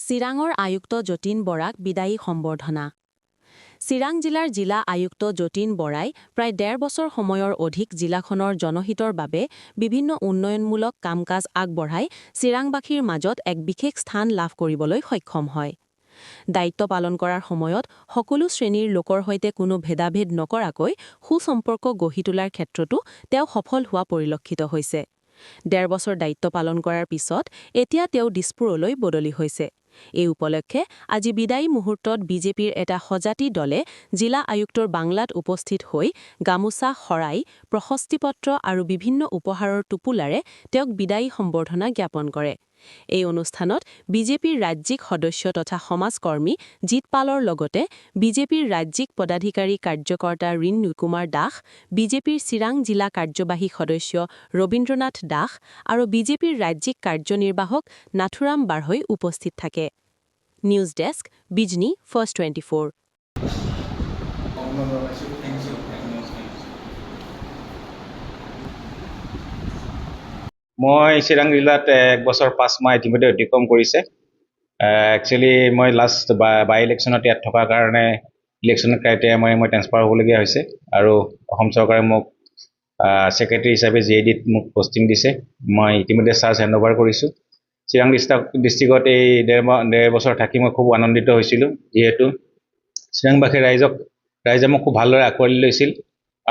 চিৰাঙৰ আয়ুক্ত যতীন বৰাক বিদায়ী সম্বৰ্ধনা। চিৰাং জিলাৰ জিলা আয়ুক্ত যতীন বৰাই প্ৰায় ১.৫ বছৰ সময়ৰ অধিক জিলাখনৰ জনহিতৰ বাবে বিভিন্ন উন্নয়নমূলক কাম-কাজ আগবঢ়াই চিৰাংবাসীৰ মাজত এক বিশেষ স্থান লাভ কৰিবলৈ সক্ষম হয়। দায়িত্ব পালন কৰাৰ সময়ত সকলো শ্ৰেণীৰ লোকৰ সৈতে কোনো ভেদাভেদ নকৰাকৈ সুসম্পৰ্ক গঢ়ি তোলাৰ ক্ষেত্ৰতো তেওঁ সফল হোৱা পৰিলক্ষিত হৈছে। ১.৫ বছৰ দায়িত্ব পালন কৰাৰ পিছত এতিয়া তেওঁ দিছপুৰলৈ বদলি হৈছে। এই উপলক্ষে আজি বিদায়ী মুহূৰ্তত বিজেপিৰ এটা সজাতি দলে জিলা আয়ুক্তৰ বাংলাত উপস্থিত হৈ গামোচা, শৰাই, প্ৰশস্তিপত্ৰ আৰু বিভিন্ন উপহাৰৰ টোপোলাৰে তেওঁক বিদায়ী সম্বৰ্ধনা জ্ঞাপন কৰে। এই অনুষ্ঠানত বিজেপিৰ ৰাজ্যিক সদস্য তথা সমাজকৰ্মী জিত পালৰ লগতে বিজেপিৰ ৰাজ্যিক পদাধিকাৰী কাৰ্যকৰ্তা ৰিণ্টু কুমাৰ দাস, বিজেপিৰ চিৰাং জিলা কাৰ্যবাহী সদস্য ৰবীন্দ্ৰনাথ দাস আৰু বিজেপিৰ ৰাজ্যিক কাৰ্যনিৰ্বাহক নাথুৰাম বাঢ়ৈ উপস্থিত থাকে। News desk, Bijni first 24। মই চিৰাং জিলাত ১ বছৰ ৫ মাহ ইতিমধ্যে অতিক্ৰম কৰিছে। একচুৱেলি মই লাষ্ট বাই ইলেকশ্যনত ইয়াত থকাৰ কাৰণে ইলেকশ্যনৰ ক্ৰাইটেৰিয়া মই ট্ৰেন্সফাৰ হ'বলগীয়া হৈছে আৰু অসম চৰকাৰে মোক ছেক্ৰেটাৰী হিচাপে JDত মোক পষ্টিং দিছে। মই ইতিমধ্যে চাৰ্জ হেণ্ড অভাৰ কৰিছোঁ। চিৰাং ডিষ্ট্ৰিক্টত এই ১.৫ বছৰ থাকি মই খুব আনন্দিত হৈছিলোঁ, যিহেতু চিৰাংবাসী ৰাইজে মোক খুব ভালদৰে আঁকোৱালি লৈছিল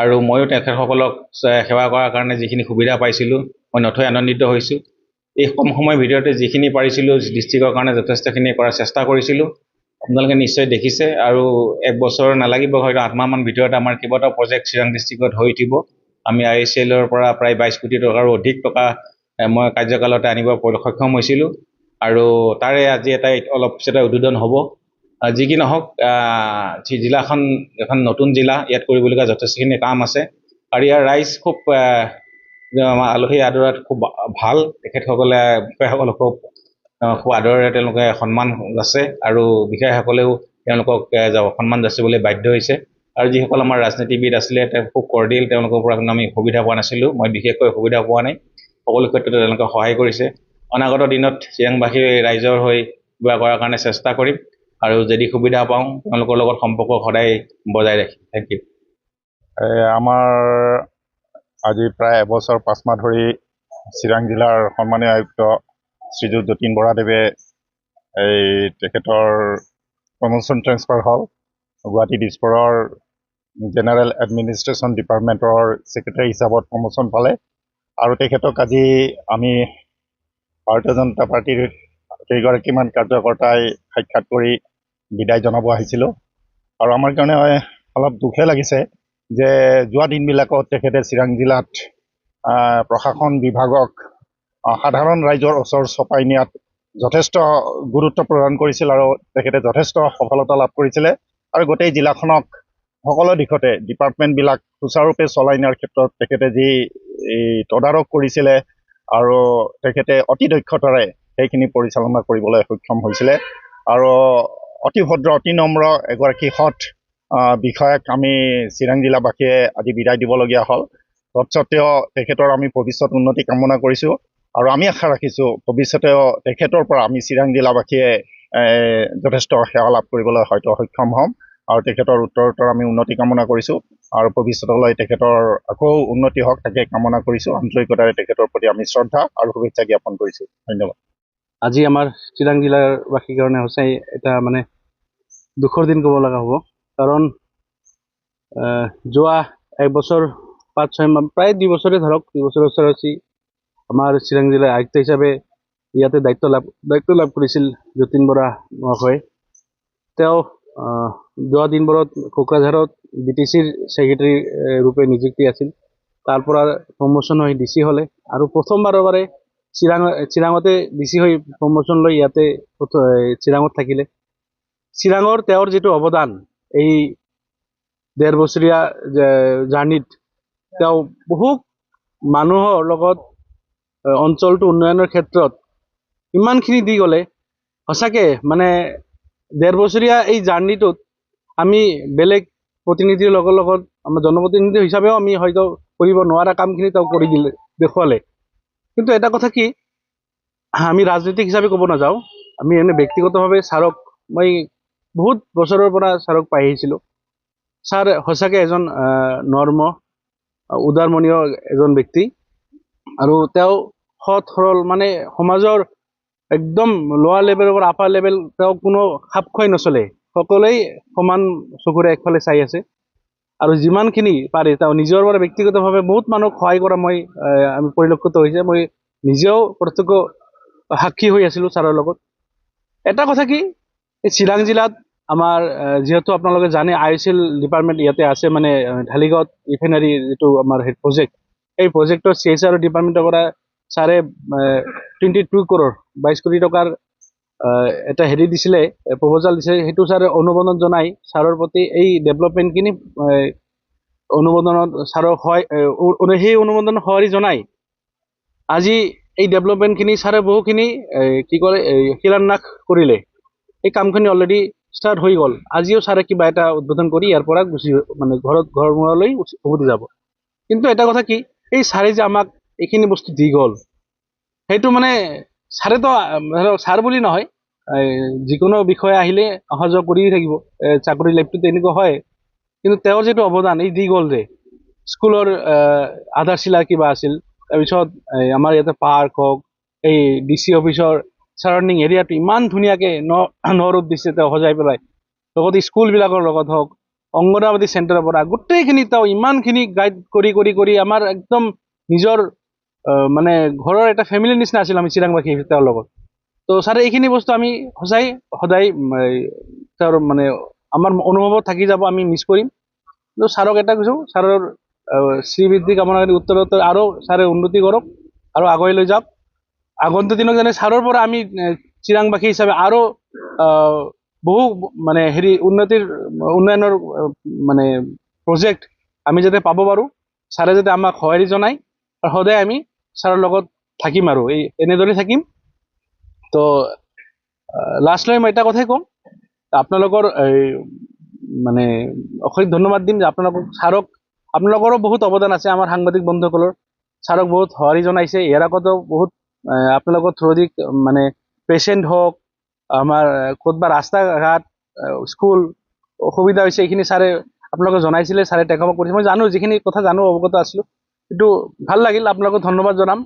আৰু ময়ো তেখেতসকলক সেৱা কৰাৰ কাৰণে যিখিনি সুবিধা পাইছিলোঁ মই নথৈ আনন্দিত হৈছোঁ। এই কম সময়ৰ ভিতৰতে যিখিনি পাৰিছিলোঁ ডিষ্ট্ৰিক্টৰ কাৰণে যথেষ্টখিনি কৰাৰ চেষ্টা কৰিছিলোঁ। আপোনালোকে নিশ্চয় দেখিছে আৰু ১ বছৰ নালাগিব, হয়তো ৮ মাহমান ভিতৰতে আমাৰ কেইবাটাও প্ৰজেক্ট চিৰাং ডিষ্ট্ৰিক্টত হৈ উঠিব। আমি IOCLৰ পৰা প্ৰায় ২২ কোটি টকাৰো অধিক টকা মই কাৰ্যকালতে আনিব সক্ষম হৈছিলোঁ আৰু তাৰে আজি অলপ পিছতে উদ্বোধন হ'ব। যি কি নহওক, জিলাখন এখন নতুন জিলা, ইয়াত কৰিবলগীয়া যথেষ্টখিনি কাম আছে আৰু ইয়াৰ ৰাইজ খুব আলহী আদৰাত খুব ভাল। তেখেতসকলে বিষয়াসকলক খুব আদৰেৰে তেওঁলোকে সন্মান যাচে আৰু বিষয়াসকলেও তেওঁলোকক সন্মান যাচিবলৈ বাধ্য হৈছে আৰু যিসকল আমাৰ ৰাজনীতিবিদ আছিলে তেওঁ খুব কৰ্ডিয়েল, তেওঁলোকৰ পৰা আমি সুবিধা পোৱা নাছিলোঁ। মই বিশেষকৈ সুবিধা পোৱা নাই, সকলো ক্ষেত্ৰতে তেওঁলোকে সহায় কৰিছে। অনাগত দিনত চিৰাংবাসী ৰাইজৰ হৈ কিবা কৰাৰ কাৰণে চেষ্টা কৰিম আৰু যদি সুবিধা পাওঁ তেওঁলোকৰ লগত সম্পৰ্ক সদায় বজাই ৰাখিম। Thank you. আমাৰ আজি প্ৰায় ১ বছৰ ৫ মাহ ধৰি চিৰাং জিলাৰ সন্মানীয় আয়ুক্ত শ্ৰীযুত যতীন বৰাদেৱে তেখেতৰ প্ৰমোশ্যন ট্ৰেন্সফাৰ হ'ল। গুৱাহাটী দিছপুৰৰ জেনেৰেল এডমিনিষ্ট্ৰেশ্যন ডিপাৰ্টমেণ্টৰ ছেক্ৰেটাৰী হিচাপত প্ৰমোশ্যন পালে আৰু তেখেতক আজি আমি ভাৰতীয় জনতা পাৰ্টীৰ কেইগৰাকীমান কাৰ্যকৰ্তাই সাক্ষাৎ কৰি বিদায় জনাব আহিছিলোঁ আৰু আমাৰ কাৰণে অলপ দুখে লাগিছে যে যোৱা দিনবিলাকত তেখেতে চিৰাং জিলাত প্ৰশাসন বিভাগক সাধাৰণ ৰাইজৰ ওচৰ চপাই নিয়াত যথেষ্ট গুৰুত্ব প্ৰদান কৰিছিল আৰু তেখেতে যথেষ্ট সফলতা লাভ কৰিছিলে আৰু গোটেই জিলাখনক সকলো দিশতে ডিপাৰ্টমেণ্টবিলাক সুচাৰুৰূপে চলাই নিয়াৰ ক্ষেত্ৰত তেখেতে যি তদাৰক কৰিছিলে আৰু তেখেতে অতি দক্ষতাৰে সেইখিনি পৰিচালনা কৰিবলৈ সক্ষম হৈছিলে আৰু অতি ভদ্ৰ, অতি নম্ৰ এগৰাকী সৎ বিষয়াক আমি চিৰাং জিলাবাসীয়ে আজি বিদায় দিবলগীয়া হ'ল। তৎসত্ত্বেও তেখেতৰ আমি ভৱিষ্যত উন্নতি কামনা কৰিছোঁ আৰু আমি আশা ৰাখিছোঁ ভৱিষ্যতেও তেখেতৰ পৰা আমি চিৰাং জিলাবাসীয়ে যথেষ্ট সেৱা লাভ কৰিবলৈ হয়তো সক্ষম হ'ম আৰু তেখেতৰ উত্তৰোত্তৰ আমি উন্নতি কামনা কৰিছোঁ আৰু ভৱিষ্যতলৈ তেখেতৰ আকৌ উন্নতি হওক তাকে কামনা কৰিছোঁ। আন্তৰিকতাৰে তেখেতৰ প্ৰতি আমি শ্ৰদ্ধা আৰু শুভেচ্ছা জ্ঞাপন কৰিছোঁ। ধন্যবাদ। আজি আমাৰ চিৰাং জিলাৰবাসীৰ কাৰণে সঁচাই এটা দুখৰ দিন ক'ব লগা হ'ব, কাৰণ যোৱা ১ বছৰ ৫-৬ মাহ, প্ৰায় ২ বছৰে ধৰক, ২ বছৰৰ ওচৰা-ওচৰি আমাৰ চিৰাং জিলাৰ আয়ুক্ত হিচাপে ইয়াতে দায়িত্ব লাভ কৰিছিল যতীন বৰা মহাশয়ে। তেওঁ যোৱা দিনবোৰত কোকৰাঝাৰত BTCৰ ছেক্ৰেটাৰী ৰূপে নিযুক্তি আছিল, তাৰ পৰা প্ৰমোশ্যন হৈ DC হ'লে আৰু প্ৰথমবাৰৰ বাবে চিৰাঙতে DC হৈ প্ৰমোশ্যন লৈ ইয়াতে চিৰাঙত থাকিলে। চিৰাঙৰ তেওঁৰ যিটো অৱদান এই ১.৫ বছৰীয়া জাৰ্ণিত, তেওঁ বহু মানুহৰ লগত অঞ্চলটো উন্নয়নৰ ক্ষেত্ৰত ইমানখিনি দি গ'লে, সঁচাকৈ ১.৫ বছৰীয়া এই জাৰ্ণিটোত আমি বেলেগ প্ৰতিনিধিৰ লগত আমাৰ জনপ্ৰতিনিধি হিচাপেও আমি হয়তো কৰিব নোৱাৰা কামখিনি তেওঁ কৰি দেখুৱালে। কিন্তু এটা কথা কি, আমি ৰাজনীতিক হিচাপে ক'ব নাযাওঁ, আমি এনে ব্যক্তিগতভাৱে ছাৰক মই বহুত বছৰৰ পৰা ছাৰক পাই আহিছিলোঁ। ছাৰ সঁচাকৈ এজন নৰ্ম উদাৰমনীয় এজন ব্যক্তি, আৰু তেওঁ সৎ সৰল, মানে সমাজৰ একদম লোৱাৰ লেভেলৰ পৰা আপাৰ লেভেল তেওঁ কোনো খাপ খুৱাই নচলে, সকলোৱেই সমান চকুৰে একফালে চাই আছে। আৰু যিমানখিনি পাৰে তেওঁ নিজৰ পৰা ব্যক্তিগতভাৱে বহুত মানুহক সহায় কৰা আমি পৰিলক্ষিত হৈছে। মই নিজেও প্ৰত্যক্ষ সাক্ষী হৈ আছিলোঁ ছাৰৰ লগত। এটা কথা কি, এই চিৰাং জিলাত আমাৰ যিহেতু আপোনালোকে জানে IOCL ডিপাৰ্টমেণ্ট ইয়াতে আছে, মানে ঢালিগাঁৱত ৰিফাইনাৰী যিটো আমাৰ প্ৰজেক্ট, এই প্ৰজেক্টৰ CSR ডিপাৰ্টমেণ্টৰ পৰা ছাৰে 22 কৰোৰ 22 কোটি টকাৰ এটা হেৰি দিছিলে, প্ৰপ'জাল দিছিলে। সেইটো ছাৰে অনুমোদন জনাই ছাৰৰ প্ৰতি এই ডেভেলপমেণ্টখিনি অনুমোদনত ছাৰৰ সেই অনুমোদন সঁহাৰি জনাই আজি এই ডেভেলপমেণ্টখিনি ছাৰে বহুখিনি কি কৰে শিলান্যাস কৰিলে। এই কামখিনি অলৰেডি ষ্টাৰ্ট হৈ গ'ল। আজিও ছাৰে কিবা এটা উদ্বোধন কৰি ইয়াৰ পৰা মানে ঘৰ মূৰলৈ উভতি যাব। কিন্তু এটা কথা কি, এই ছাৰে যে আমাক এইখিনি বস্তু দি গ'ল, সেইটো মানে ছাৰেতো ছাৰ বুলি নহয়, যিকোনো বিষয়ে আহিলে অহা যোৱা কৰিয়ে থাকিব, চাকৰি লাইফটো তেনেকুৱা হয়। কিন্তু তেওঁৰ যিটো অৱদান এই দি গ'ল যে, স্কুলৰ আধাৰশিলা কিবা আছিল, তাৰপিছত আমাৰ ইয়াতে পাৰ্ক হওক, এই DC অফিচৰ চাৰাউণ্ডিং এৰিয়াটো ইমান ধুনীয়াকৈ ন ৰূপ দিছে তেওঁ সজাই পেলাই, লগতে স্কুলবিলাকৰ লগত হওক, অংগনবাদী চেণ্টাৰৰ পৰা গোটেইখিনি তেওঁ ইমানখিনি গাইড কৰি আমাৰ একদম নিজৰ মানে ঘৰৰ এটা ফেমিলিৰ নিচিনা আছিল আমি চিৰাংবাসী তেওঁৰ লগত। তো ছাৰে এইখিনি বস্তু আমি সদায় তেওঁৰ মানে আমাৰ অনুভৱত থাকি যাব, আমি মিছ কৰিম। কিন্তু ছাৰক এটা কৈছোঁ, ছাৰৰ শ্ৰীবৃদ্ধি কামনা কৰি উত্তৰোত্তৰ আৰু ছাৰে উন্নতি কৰক আৰু আগুৱাই লৈ যাওক। আগন্তুক দিনত যেনে ছাৰৰ পৰা আমি চিৰাংবাসী হিচাপে আৰু বহু মানে উন্নয়নৰ মানে প্ৰজেক্ট আমি যাতে পাব পাৰোঁ, ছাৰে যাতে আমাক সঁহাৰি জনায়, আৰু সদায় আমি ছাৰৰ লগত থাকিম আৰু এনেদৰে থাকিম। তো লাষ্টলৈ মই এটা কথাই ক'ম, আপোনালোকৰ মানে অশেষ ধন্যবাদ দিম যে আপোনালোকৰো বহুত অৱদান আছে, আমাৰ সাংবাদিক বন্ধুসকলৰ। ছাৰক বহুত সঁহাৰি জনাইছে। ইয়াৰ আগতো বহুত আপোনালোকৰ থ্ৰুদি মানে পেচেণ্ট হওক, আমাৰ ক'তবা ৰাস্তা ঘাট, স্কুল অসুবিধা হৈছে, এইখিনি ছাৰে আপোনালোকে জনাইছিলে, ছাৰে টেক আপ কৰিছে। মই জানো, যিখিনি কথা জানো, অৱগত আছিলোঁ। কিন্তু ভাল লাগিল, আপোনালোকক ধন্যবাদ জনাম।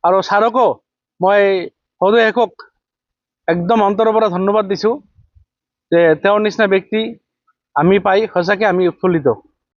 আৰু ছাৰকো মই সদৌ শেষক একদম অন্তৰৰ পৰা ধন্যবাদ দিছোঁ যে তেওঁৰ নিচিনা ব্যক্তি আমি পাই সঁচাকৈ আমি উৎফুল্লিত।